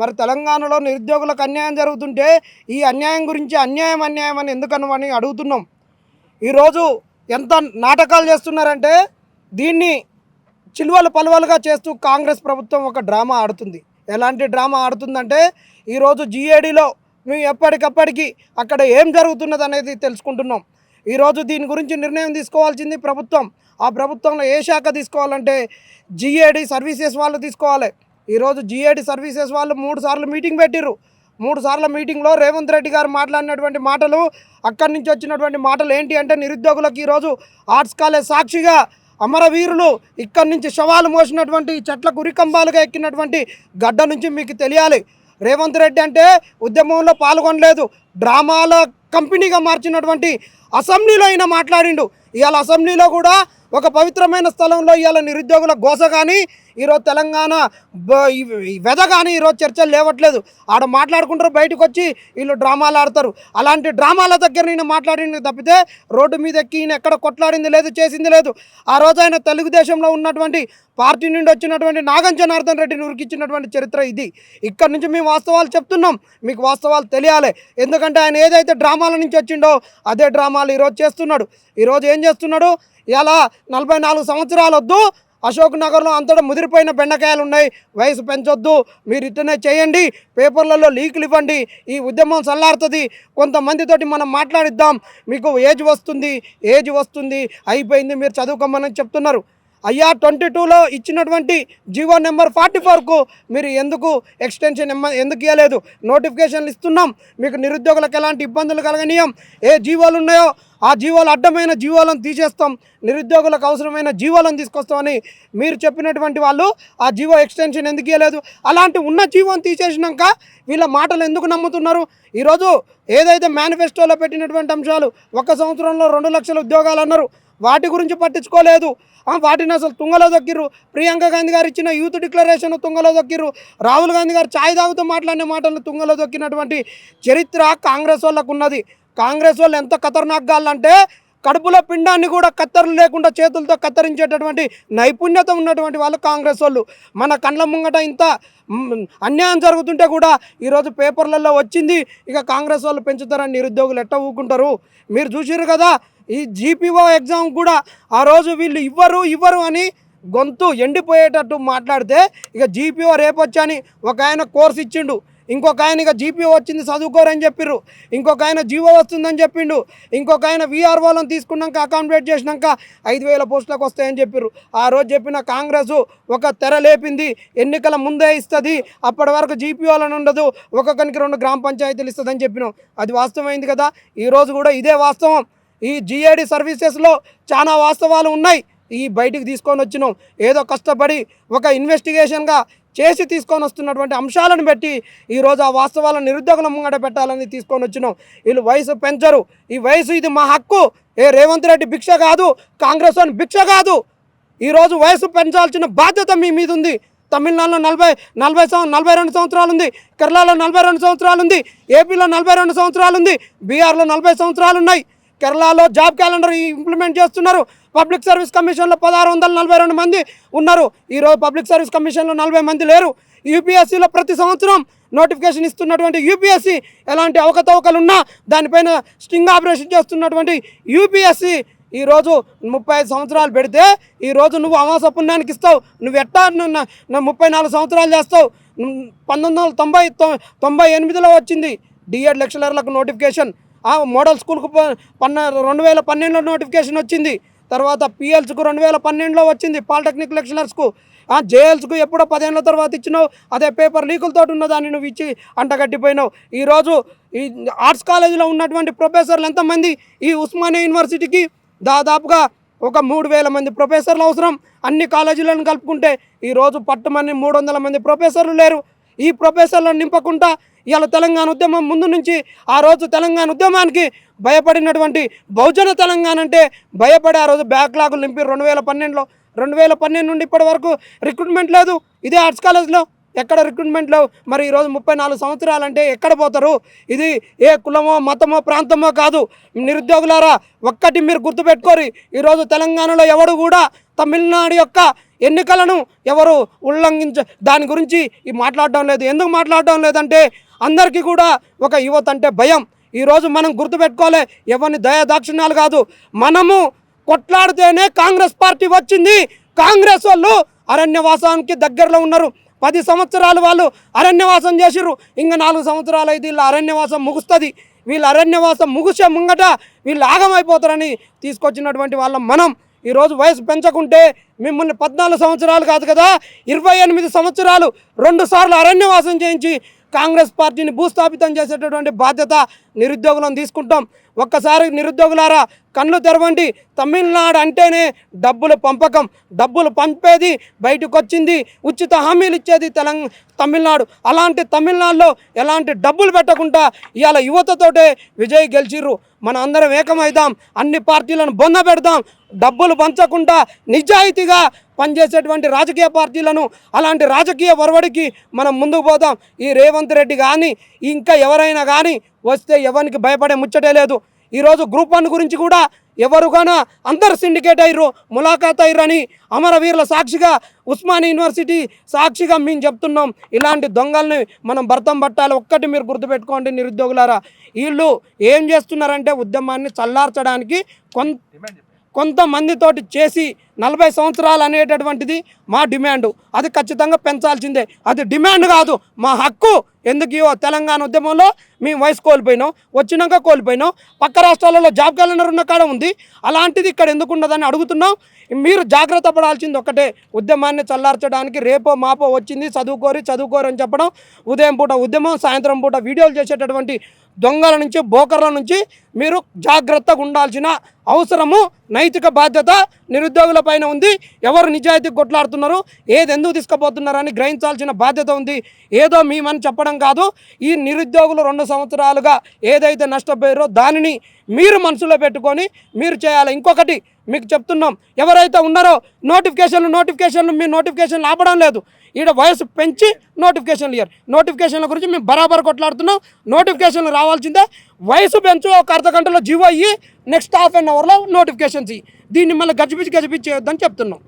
మరి తెలంగాణలో నిరుద్యోగులకు అన్యాయం జరుగుతుంటే ఈ అన్యాయం గురించి అన్యాయం అని ఎందుకనమని అడుగుతున్నాం. ఈరోజు ఎంత నాటకాలు చేస్తున్నారంటే దీన్ని చిలువలు పలువలుగా చేస్తూ కాంగ్రెస్ ప్రభుత్వం ఒక డ్రామా ఆడుతుంది. ఎలాంటి డ్రామా ఆడుతుందంటే ఈరోజు జీఏడీలో మేము ఎప్పటికప్పటికి అక్కడ ఏం జరుగుతున్నది అనేది తెలుసుకుంటున్నాం. ఈరోజు దీని గురించి నిర్ణయం తీసుకోవాల్సింది ప్రభుత్వం. ఆ ప్రభుత్వంలో ఏ శాఖ తీసుకోవాలంటే జీఏడీ సర్వీసెస్ వాళ్ళు తీసుకోవాలి. ఈరోజు జీఏడీ సర్వీసెస్ వాళ్ళు 3 సార్లు మీటింగ్ పెట్టిర్రు. 3 సార్ల మీటింగ్లో రేవంత్ రెడ్డి గారు మాట్లాడినటువంటి మాటలు, అక్కడి నుంచి వచ్చినటువంటి మాటలు ఏంటి అంటే నిరుద్యోగులకు ఈరోజు ఆర్ట్స్ కాలేజ్ సాక్షిగా అమరవీరులు ఇక్కడి నుంచి శవాలు మోసినటువంటి చెట్లకు ఉరికంబాలుగా ఎక్కినటువంటి గడ్డ నుంచి మీకు తెలియాలి. రేవంత్ రెడ్డి అంటే ఉద్యమంలో పాల్గొనలేదు, డ్రామాల కంపెనీగా మార్చినటువంటి అసెంబ్లీలో అయినా మాట్లాడిండు. ఇవాళ అసెంబ్లీలో కూడా ఒక పవిత్రమైన స్థలంలో ఇవాళ నిరుద్యోగుల గోస కానీ ఈరోజు తెలంగాణ వెద కానీ ఈరోజు చర్చలు లేవట్లేదు. ఆడ మాట్లాడుకుంటారు, బయటకు వచ్చి వీళ్ళు డ్రామాలు ఆడతారు. అలాంటి డ్రామాల దగ్గర నేను మాట్లాడింది తప్పితే రోడ్డు మీద ఎక్కి ఈయన ఎక్కడ కొట్లాడింది లేదు, చేసింది లేదు. ఆ రోజు ఆయన తెలుగుదేశంలో ఉన్నటువంటి పార్టీ నుండి వచ్చినటువంటి నాగం జనార్దన్ రెడ్డిని ఉరికిచ్చినటువంటి చరిత్ర ఇది. ఇక్కడ నుంచి మేము వాస్తవాలు చెప్తున్నాం, మీకు వాస్తవాలు తెలియాలి. ఎందుకంటే ఆయన ఏదైతే డ్రామాల నుంచి వచ్చిండో అదే డ్రామాలు ఈరోజు చేస్తున్నాడు. ఈరోజు ఏం చేస్తున్నాడు? ఇలా 44 సంవత్సరాలు వద్దు, అశోక్ నగర్లో అంతటా ముదిరిపోయిన బెండకాయలు ఉన్నాయి, వయసు పెంచొద్దు, మీరు ఇట్లనే చేయండి, పేపర్లలో లీకులు ఇవ్వండి, ఈ ఉద్యమం చల్లారుతుంది, కొంతమందితోటి మనం మాట్లాడిద్దాం, మీకు ఏజ్ వస్తుంది అయిపోయింది, మీరు చదువుకోమని చెప్తున్నారు. అయ్యా 22లో ఇచ్చినటువంటి జీవో నెంబర్ 44కు మీరు ఎందుకు ఎక్స్టెన్షన్ ఎందుకు ఇవ్వలేదు? నోటిఫికేషన్లు ఇస్తున్నాం, మీకు నిరుద్యోగులకు ఎలాంటి ఇబ్బందులు కలగనీయం. ఏ జీవోలు ఉన్నాయో ఆ జీవోలు అడ్డమైన జీవోలను తీసేస్తాం, నిరుద్యోగులకు అవసరమైన జీవోలను తీసుకొస్తామని మీరు చెప్పినటువంటి వాళ్ళు ఆ జీవో ఎక్స్టెన్షన్ ఎందుకు ఇవ్వలేదు? అలాంటి ఉన్న జీవోని తీసేసినాక వీళ్ళ మాటలు ఎందుకు నమ్ముతున్నారు? ఈరోజు ఏదైతే మేనిఫెస్టోలో పెట్టినటువంటి అంశాలు 1 సంవత్సరంలో 2 లక్షల ఉద్యోగాలు అన్నారు, వాటి గురించి పట్టించుకోలేదు. వాటిని అసలు తుంగలో దొక్కిర్రు. ప్రియాంక గాంధీ గారు ఇచ్చిన యూత్ డిక్లరేషన్ తుంగలో దొక్కిర్రు. రాహుల్ గాంధీ గారు ఛాయ్ తాగుతూ మాట్లాడిన మాటలను తుంగలో దొక్కినటువంటి చరిత్ర కాంగ్రెస్ వాళ్ళకు ఉన్నది. కాంగ్రెస్ వాళ్ళు ఎంత ఖతర్నాక్గాళ్ళంటే కడుపులో పిండాన్ని కూడా కత్తెరలు లేకుండా చేతులతో కత్తిరించేటటువంటి నైపుణ్యత ఉన్నటువంటి వాళ్ళు కాంగ్రెస్ వాళ్ళు. మన కండ్ల ముంగట ఇంత అన్యాయం జరుగుతుంటే కూడా ఈరోజు పేపర్లలో వచ్చింది, ఇక కాంగ్రెస్ వాళ్ళు పెంచుతారని నిరుద్యోగులు ఎట్ట ఊకుంటారు? మీరు చూసిర్రు కదా, ఈ జీపీఓ ఎగ్జామ్ కూడా ఆ రోజు వీళ్ళు ఇవ్వరు అని గొంతు ఎండిపోయేటట్టు మాట్లాడితే ఇక జీపీఓ రేపొచ్చని ఒక ఆయన కోర్సు ఇచ్చిండు, ఇంకొక ఆయన ఇక జీపీఓ వచ్చింది చదువుకోరని చెప్పిర్రు, ఇంకొక ఆయన జీవో వస్తుందని చెప్పిండు, ఇంకొక ఆయన వీఆర్ఓలను తీసుకున్నాక అకామిడేట్ చేసినాక 5,000 పోస్టులకు వస్తాయని చెప్పిర్రు. ఆ రోజు చెప్పిన కాంగ్రెస్ ఒక తెర లేపింది, ఎన్నికల ముందే ఇస్తుంది, అప్పటి వరకు జీపీఓలను ఉండదు, ఒక్కొక్కరికి 2 గ్రామ పంచాయతీలు ఇస్తుందని చెప్పినాం. అది వాస్తవమైంది కదా. ఈరోజు కూడా ఇదే వాస్తవం. ఈ జీఏడీ సర్వీసెస్లో చాలా వాస్తవాలు ఉన్నాయి, ఈ బయటికి తీసుకొని వచ్చినాం. ఏదో కష్టపడి ఒక ఇన్వెస్టిగేషన్గా చేసి తీసుకొని వస్తున్నటువంటి అంశాలను బట్టి ఈరోజు ఆ వాస్తవాలను నిరుద్యోగుల ముంగట పెట్టాలని తీసుకొని వచ్చినాం. వీళ్ళు వయసు పెంచరు, ఈ వయసు ఇది మా హక్కు. రేవంత్ రెడ్డి భిక్ష కాదు, కాంగ్రెస్ అని భిక్ష కాదు. ఈరోజు వయసు పెంచాల్సిన బాధ్యత మీ మీద ఉంది. తమిళనాడులో 42 సంవత్సరాలు ఉంది, కేరళలో 42 సంవత్సరాలు ఉంది, ఏపీలో 42 సంవత్సరాలు ఉంది, బీహార్లో 40 సంవత్సరాలు ఉన్నాయి. కేరళలో జాబ్ క్యాలెండర్ ఇంప్లిమెంట్ చేస్తున్నారు. పబ్లిక్ సర్వీస్ కమిషన్లో 1642 మంది ఉన్నారు, ఈరోజు పబ్లిక్ సర్వీస్ కమిషన్లో 40 మంది లేరు. యూపీఎస్సీలో ప్రతి సంవత్సరం నోటిఫికేషన్ ఇస్తున్నటువంటి యూపీఎస్సీ ఎలాంటి అవకతవకలు ఉన్నా దానిపైన స్టింగ్ ఆపరేషన్ చేస్తున్నటువంటి యూపీఎస్సీ ఈరోజు 35 సంవత్సరాలు పెడితే ఈరోజు నువ్వు అమాస పుణ్యానికి ఇస్తావు. నువ్వు ఎట్టా 34 సంవత్సరాలు చేస్తావు. 1998లో వచ్చింది డిఎడ్ లెక్చరర్లకు నోటిఫికేషన్. మోడల్ స్కూల్కు 2012లో నోటిఫికేషన్ వచ్చింది. తర్వాత పిఎల్స్కు 2012లో వచ్చింది, పాలిటెక్నిక్ లెక్చరర్స్కు. జేఎల్స్కు ఎప్పుడో 10 ఏళ్ళ తర్వాత ఇచ్చినావు, అదే పేపర్ లీకులతో ఉన్నదాన్ని నువ్వు ఇచ్చి అంటగట్టిపోయినావు. ఈరోజు ఈ ఆర్ట్స్ కాలేజీలో ఉన్నటువంటి ప్రొఫెసర్లు ఎంతమంది? ఈ ఉస్మానియా యూనివర్సిటీకి దాదాపుగా ఒక 3,000 మంది ప్రొఫెసర్లు అవసరం. అన్ని కాలేజీలను కలుపుకుంటే ఈరోజు పట్టుమని 300 మంది ప్రొఫెసర్లు లేరు. ఈ ప్రొఫెసర్లను నింపకుండా ఇవాళ తెలంగాణ ఉద్యమం ముందు నుంచి ఆ రోజు తెలంగాణ ఉద్యమానికి భయపడినటువంటి బహుజన తెలంగాణ అంటే భయపడి ఆ రోజు బ్యాక్లాగులు నింపి 2012 నుండి ఇప్పటి వరకు రిక్రూట్మెంట్ లేదు. ఇదే ఆర్ట్స్ కాలేజ్లో ఎక్కడ రిక్రూట్మెంట్ లేవు. మరి ఈరోజు 34 సంవత్సరాలు అంటే ఎక్కడ పోతారు? ఇది ఏ కులమో మతమో ప్రాంతమో కాదు. నిరుద్యోగులారా ఒక్కటి మీరు గుర్తుపెట్టుకోరు, ఈరోజు తెలంగాణలో ఎవడు కూడా తమిళనాడు యొక్క ఎన్నికలను ఎవరు దాని గురించి మాట్లాడడం లేదు. ఎందుకు మాట్లాడడం లేదంటే అందరికీ కూడా ఒక యువత అంటే భయం. ఈరోజు మనం గుర్తుపెట్టుకోలే, ఎవరిని దయాదాక్షిణ్యాలు కాదు, మనము కొట్లాడితేనే కాంగ్రెస్ పార్టీ వచ్చింది. కాంగ్రెస్ వాళ్ళు అరణ్యవాసానికి దగ్గరలో ఉన్నారు. 10 సంవత్సరాలు వాళ్ళు అరణ్యవాసం చేసిర్రు. ఇంకా 4 సంవత్సరాలు అయితే వీళ్ళ అరణ్యవాసం ముగుస్తుంది. వీళ్ళ అరణ్యవాసం ముగిసే ముంగట వీళ్ళు ఆగమైపోతారని తీసుకొచ్చినటువంటి వాళ్ళం మనం. ఈరోజు వయసు పెంచకుంటే మిమ్మల్ని 14 సంవత్సరాలు కాదు కదా, 28 సంవత్సరాలు 2 సార్లు అరణ్యవాసం చేయించి కాంగ్రెస్ పార్టీని భూస్థాపితం చేసేటటువంటి బాధ్యత నిరుద్యోగులను తీసుకుంటాం. ఒక్కసారి నిరుద్యోగులారా కళ్ళు తెరవండి. తమిళనాడు అంటేనే డబ్బులు పంపకం, డబ్బులు పంపేది, బయటకు వచ్చింది ఉచిత హామీలు ఇచ్చేది తమిళనాడు. అలాంటి తమిళనాడులో ఎలాంటి డబ్బులు పెట్టకుండా ఇవాళ యువతతోటే విజయ్ గెలిచిర్రు. మన అందరం ఏకమైదాం, అన్ని పార్టీలను బొంద పెడదాం. డబ్బులు పంచకుండా నిజాయితీగా పనిచేసేటువంటి రాజకీయ పార్టీలను, అలాంటి రాజకీయ ఒరవడికి మనం ముందుకు పోదాం. ఈ రేవంత్ రెడ్డి కానీ ఇంకా ఎవరైనా కానీ వస్తే ఎవరికి భయపడే ముచ్చటే లేదు. ఈరోజు గ్రూప్ 1 గురించి కూడా ఎవరుగానా అందరు సిండికేట్ అయ్యారు, ములాఖాత్ అయ్యారని అమరవీరుల సాక్షిగా, ఉస్మానియా యూనివర్సిటీ సాక్షిగా మేము చెప్తున్నాం. ఇలాంటి దొంగల్ని మనం భర్తం పట్టాలి. ఒక్కటి మీరు గుర్తుపెట్టుకోండి నిరుద్యోగులారా, వీళ్ళు ఏం చేస్తున్నారంటే ఉద్యమాన్ని చల్లార్చడానికి కొంతమందితోటి చేసి 40 సంవత్సరాలు అనేటటువంటిది మా డిమాండ్. అది ఖచ్చితంగా పెంచాల్సిందే. అది డిమాండ్ కాదు, మా హక్కు. ఎందుకు తెలంగాణ ఉద్యమంలో మేము వయసు కోల్పోయినాం, వచ్చినాక కోల్పోయినాం. పక్క రాష్ట్రాలలో జాబ్ క్యాలెండర్ ఉన్న కాడ ఉంది, అలాంటిది ఇక్కడ ఎందుకు ఉండదని అడుగుతున్నాం. మీరు జాగ్రత్త పడాల్సింది ఒక్కటే, ఉద్యమాన్ని చల్లార్చడానికి రేపో మాపో వచ్చింది చదువుకోరు అని చెప్పడం, ఉదయం పూట ఉద్యమం, సాయంత్రం పూట వీడియోలు చేసేటటువంటి దొంగల నుంచి, బోకర్ల నుంచి మీరు జాగ్రత్తగా ఉండాల్సిన అవసరము, నైతిక బాధ్యత నిరుద్యోగుల పైన ఉంది. ఎవరు నిజాయితీ కొట్లాడుతున్నారు, ఏది ఎందుకు తీసుకుపోతున్నారని గ్రహించాల్సిన బాధ్యత ఉంది. ఏదో మేమని చెప్పడం కాదు. ఈ నిరుద్యోగులు 2 సంవత్సరాలుగా ఏదైతే నష్టపోయారో దానిని మీరు మనసులో పెట్టుకొని మీరు చేయాలి. ఇంకొకటి మీకు చెప్తున్నాం, ఎవరైతే ఉన్నారో నోటిఫికేషన్లు మీ నోటిఫికేషన్లు ఆపడం లేదు. ఈడ వయసు పెంచి నోటిఫికేషన్లు ఇయ్యారు. నోటిఫికేషన్ల గురించి మేము బరాబర్ కొట్లాడుతున్నాం. నోటిఫికేషన్లు రావాల్సిందే. వయసు పెంచు, ఒక అర్ధ గంటలో జీవో అయ్యి నెక్స్ట్ హాఫ్ అన్ అవర్లో నోటిఫికేషన్స్ ఇయ్యి. దీన్ని మళ్ళీ గజిబిజి చేయొద్దని చెప్తున్నాం.